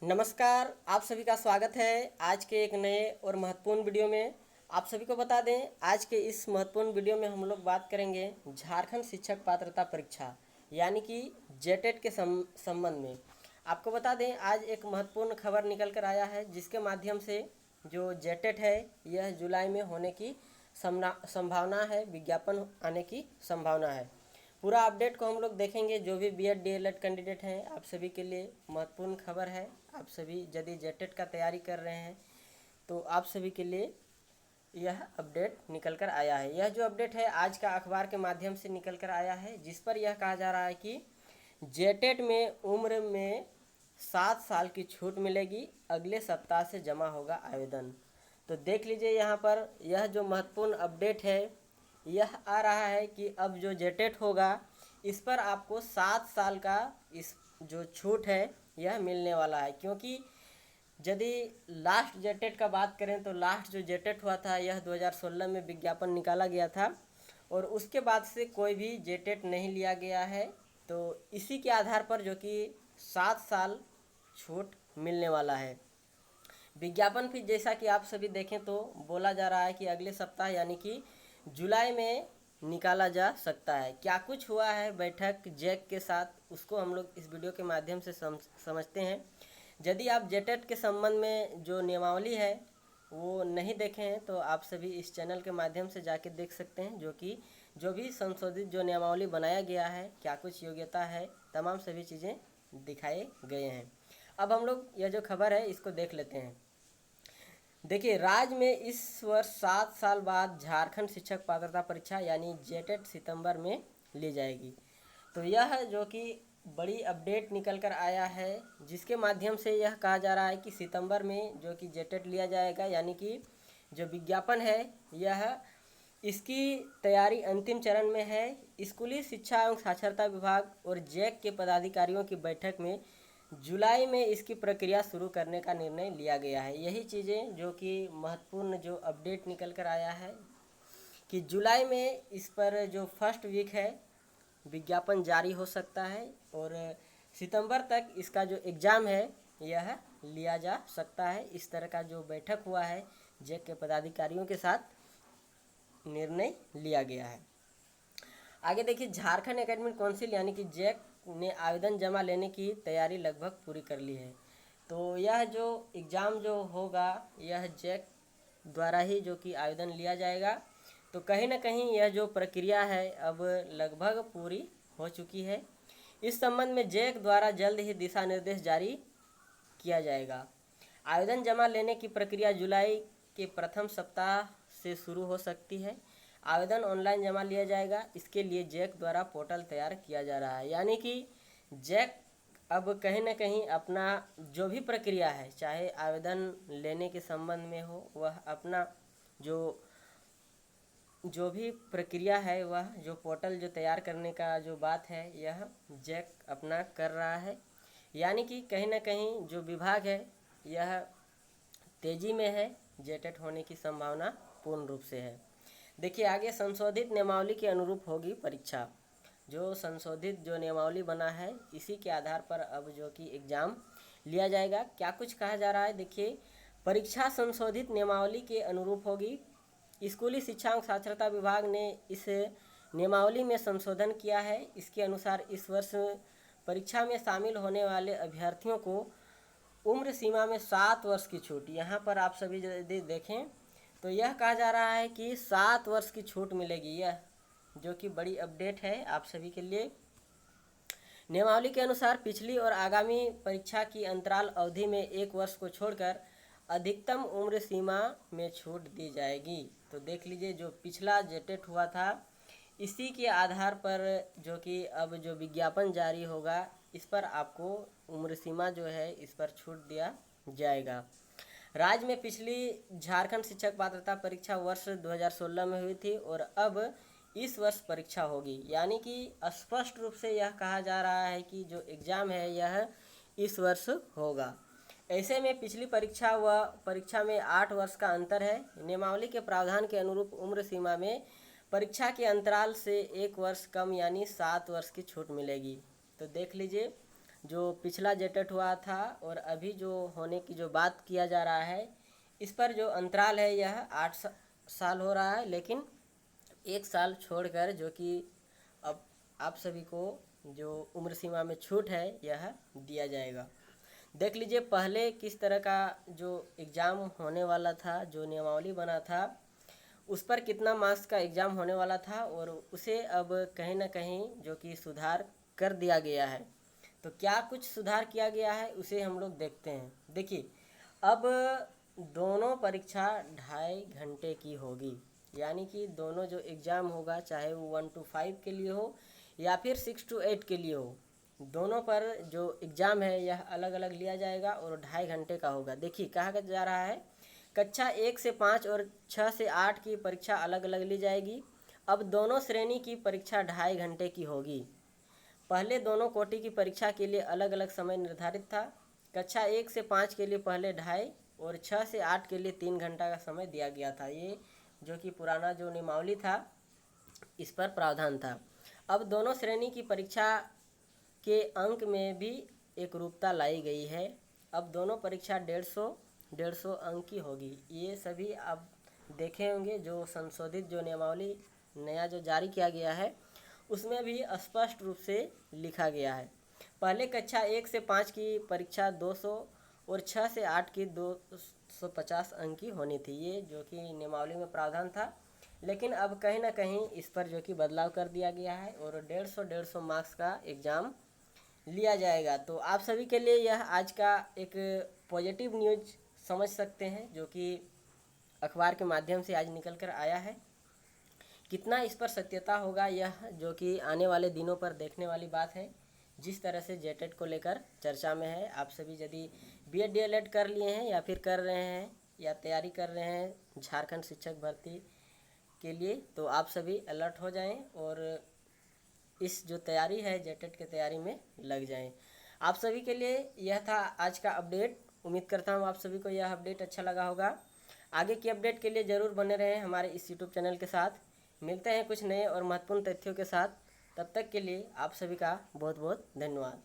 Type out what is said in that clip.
नमस्कार, आप सभी का स्वागत है आज के एक नए और महत्वपूर्ण वीडियो में। आप सभी को बता दें, आज के इस महत्वपूर्ण वीडियो में हम लोग बात करेंगे झारखंड शिक्षक पात्रता परीक्षा यानी कि जेटेट के संबंध में। आपको बता दें, आज एक महत्वपूर्ण खबर निकल कर आया है जिसके माध्यम से जो जेटेट है यह जुलाई में होने की संभावना है, विज्ञापन आने की संभावना है। पूरा अपडेट को हम लोग देखेंगे। जो भी बीएड डीएलएड कैंडिडेट हैं, आप सभी के लिए महत्वपूर्ण खबर है। आप सभी यदि जेटेट का तैयारी कर रहे हैं तो आप सभी के लिए यह अपडेट निकल कर आया है। यह जो अपडेट है आज का अखबार के माध्यम से निकल कर आया है, जिस पर यह कहा जा रहा है कि जेटेट में उम्र में 7 साल की छूट मिलेगी, अगले सप्ताह से जमा होगा आवेदन। तो देख लीजिए, यहाँ पर यह जो महत्वपूर्ण अपडेट है यह आ रहा है कि अब जो जेटेट होगा इस पर आपको 7 साल का इस जो छूट है यह मिलने वाला है। क्योंकि यदि लास्ट जेटेट का बात करें तो लास्ट जो जेटेट हुआ था यह 2016 में विज्ञापन निकाला गया था और उसके बाद से कोई भी जेटेट नहीं लिया गया है। तो इसी के आधार पर जो कि 7 साल छूट मिलने वाला है। विज्ञापन भी जैसा कि आप सभी देखें तो बोला जा रहा है कि अगले सप्ताह यानी कि जुलाई में निकाला जा सकता है। क्या कुछ हुआ है बैठक जैक के साथ, उसको हम लोग इस वीडियो के माध्यम से समझते हैं। यदि आप जेटेट के संबंध में जो नियमावली है वो नहीं देखे हैं तो आप सभी इस चैनल के माध्यम से जाके देख सकते हैं, जो कि जो भी संशोधित जो नियमावली बनाया गया है, क्या कुछ योग्यता है, तमाम सभी चीज़ें दिखाए गए हैं। अब हम लोग यह जो खबर है इसको देख लेते हैं। देखिए, राज्य में इस वर्ष 7 साल बाद झारखंड शिक्षक पात्रता परीक्षा यानी जेटेट सितंबर में ली जाएगी। तो यह जो कि बड़ी अपडेट निकल कर आया है, जिसके माध्यम से यह कहा जा रहा है कि सितंबर में जो कि जेटेट लिया जाएगा, यानी कि जो विज्ञापन है यह इसकी तैयारी अंतिम चरण में है। स्कूली शिक्षा एवं साक्षरता विभाग और जैक के पदाधिकारियों की बैठक में जुलाई में इसकी प्रक्रिया शुरू करने का निर्णय लिया गया है। यही चीज़ें जो कि महत्वपूर्ण जो अपडेट निकल कर आया है कि जुलाई में इस पर जो फर्स्ट वीक है विज्ञापन जारी हो सकता है और सितंबर तक इसका जो एग्ज़ाम है यह लिया जा सकता है। इस तरह का जो बैठक हुआ है जैक के पदाधिकारियों के साथ, निर्णय लिया गया है। आगे देखिए, झारखंड एकेडमिक काउंसिल यानी कि जैक ने आवेदन जमा लेने की तैयारी लगभग पूरी कर ली है। तो यह जो एग्ज़ाम जो होगा यह जैक द्वारा ही जो कि आवेदन लिया जाएगा। तो कहीं ना कहीं यह जो प्रक्रिया है अब लगभग पूरी हो चुकी है। इस संबंध में जैक द्वारा जल्द ही दिशा निर्देश जारी किया जाएगा। आवेदन जमा लेने की प्रक्रिया जुलाई के प्रथम सप्ताह से शुरू हो सकती है। आवेदन ऑनलाइन जमा लिया जाएगा। इसके लिए जैक द्वारा पोर्टल तैयार किया जा रहा है, यानी कि जैक अब कहीं ना कहीं अपना जो भी प्रक्रिया है, चाहे आवेदन लेने के संबंध में हो, वह अपना जो भी प्रक्रिया है, वह जो पोर्टल जो तैयार करने का जो बात है यह जैक अपना कर रहा है। यानी कि कहीं ना कहीं जो विभाग है यह तेज़ी में है, जेटेट होने की संभावना पूर्ण रूप से है। देखिए आगे, संशोधित नियमावली के अनुरूप होगी परीक्षा। जो संशोधित जो नियमावली बना है इसी के आधार पर अब जो कि एग्ज़ाम लिया जाएगा। क्या कुछ कहा जा रहा है, देखिए, परीक्षा संशोधित नियमावली के अनुरूप होगी। स्कूली शिक्षा एवं साक्षरता विभाग ने इस नियमावली में संशोधन किया है। इसके अनुसार इस वर्ष परीक्षा में शामिल होने वाले अभ्यर्थियों को उम्र सीमा में 7 वर्ष की छूट, यहाँ पर आप सभी यदि देखें तो यह कहा जा रहा है कि 7 वर्ष की छूट मिलेगी। यह जो कि बड़ी अपडेट है आप सभी के लिए। नियमावली के अनुसार पिछली और आगामी परीक्षा की अंतराल अवधि में 1 वर्ष को छोड़कर अधिकतम उम्र सीमा में छूट दी जाएगी। तो देख लीजिए, जो पिछला जेटेट हुआ था इसी के आधार पर जो कि अब जो विज्ञापन जारी होगा इस पर आपको उम्र सीमा जो है इस पर छूट दिया जाएगा। राज्य में पिछली झारखंड शिक्षक पात्रता परीक्षा वर्ष 2016 में हुई थी और अब इस वर्ष परीक्षा होगी। यानी कि स्पष्ट रूप से यह कहा जा रहा है कि जो एग्ज़ाम है यह इस वर्ष होगा। ऐसे में पिछली परीक्षा व परीक्षा में 8 वर्ष का अंतर है। नियमावली के प्रावधान के अनुरूप उम्र सीमा में परीक्षा के अंतराल से 1 वर्ष कम यानी 7 वर्ष की छूट मिलेगी। तो देख लीजिए, जो पिछला जेटेट हुआ था और अभी जो होने की जो बात किया जा रहा है, इस पर जो अंतराल है यह 8 साल हो रहा है, लेकिन 1 साल छोड़कर जो कि अब आप सभी को जो उम्र सीमा में छूट है यह दिया जाएगा। देख लीजिए पहले किस तरह का जो एग्ज़ाम होने वाला था, जो नियमावली बना था, उस पर कितना मार्क्स का एग्ज़ाम होने वाला था और उसे अब कहीं ना कहीं जो कि सुधार कर दिया गया है। तो क्या कुछ सुधार किया गया है उसे हम लोग देखते हैं। देखिए अब दोनों परीक्षा 2.5 घंटे की होगी, यानी कि दोनों जो एग्ज़ाम होगा चाहे वो 1 to 5 के लिए हो या फिर 6 to 8 के लिए हो, दोनों पर जो एग्ज़ाम है यह अलग अलग लिया जाएगा और 2.5 घंटे का होगा। देखिए कहा जा रहा है कक्षा 1 से 5 और 6 से 8 की परीक्षा अलग अलग ली जाएगी। अब दोनों श्रेणी की परीक्षा 2.5 घंटे की होगी। पहले दोनों कोटि की परीक्षा के लिए अलग अलग समय निर्धारित था। कक्षा 1 से 5 के लिए पहले 2.5 और 6 से 8 के लिए 3 घंटा का समय दिया गया था। ये जो कि पुराना जो नियमावली था इस पर प्रावधान था। अब दोनों श्रेणी की परीक्षा के अंक में भी एक रूपता लाई गई है। अब दोनों परीक्षा 150 अंक की होगी। ये सभी आप देखे होंगे जो संशोधित जो नियमावली नया जो जारी किया गया है उसमें भी स्पष्ट रूप से लिखा गया है। पहले कक्षा 1 से 5 की परीक्षा 200 और 6 से 8 की 250 अंक की होनी थी। ये जो कि नियमावली में प्रावधान था, लेकिन अब कहीं ना कहीं इस पर जो कि बदलाव कर दिया गया है और 150 मार्क्स का एग्ज़ाम लिया जाएगा। तो आप सभी के लिए यह आज का एक पॉजिटिव न्यूज़ समझ सकते हैं, जो कि अखबार के माध्यम से आज निकल कर आया है। कितना इस पर सत्यता होगा यह जो कि आने वाले दिनों पर देखने वाली बात है। जिस तरह से जेटेट को लेकर चर्चा में है, आप सभी यदि बीएड डीएलएड कर लिए हैं या फिर कर रहे हैं या तैयारी कर रहे हैं झारखंड शिक्षक भर्ती के लिए, तो आप सभी अलर्ट हो जाएं और इस जो तैयारी है जेटेट की तैयारी में लग जाएं। आप सभी के लिए यह था आज का अपडेट। उम्मीद करता हूँ आप सभी को यह अपडेट अच्छा लगा होगा। आगे की अपडेट के लिए ज़रूर बने रहें हमारे इस यूट्यूब चैनल के साथ। मिलते हैं कुछ नए और महत्वपूर्ण तथ्यों के साथ। तब तक के लिए आप सभी का बहुत बहुत धन्यवाद।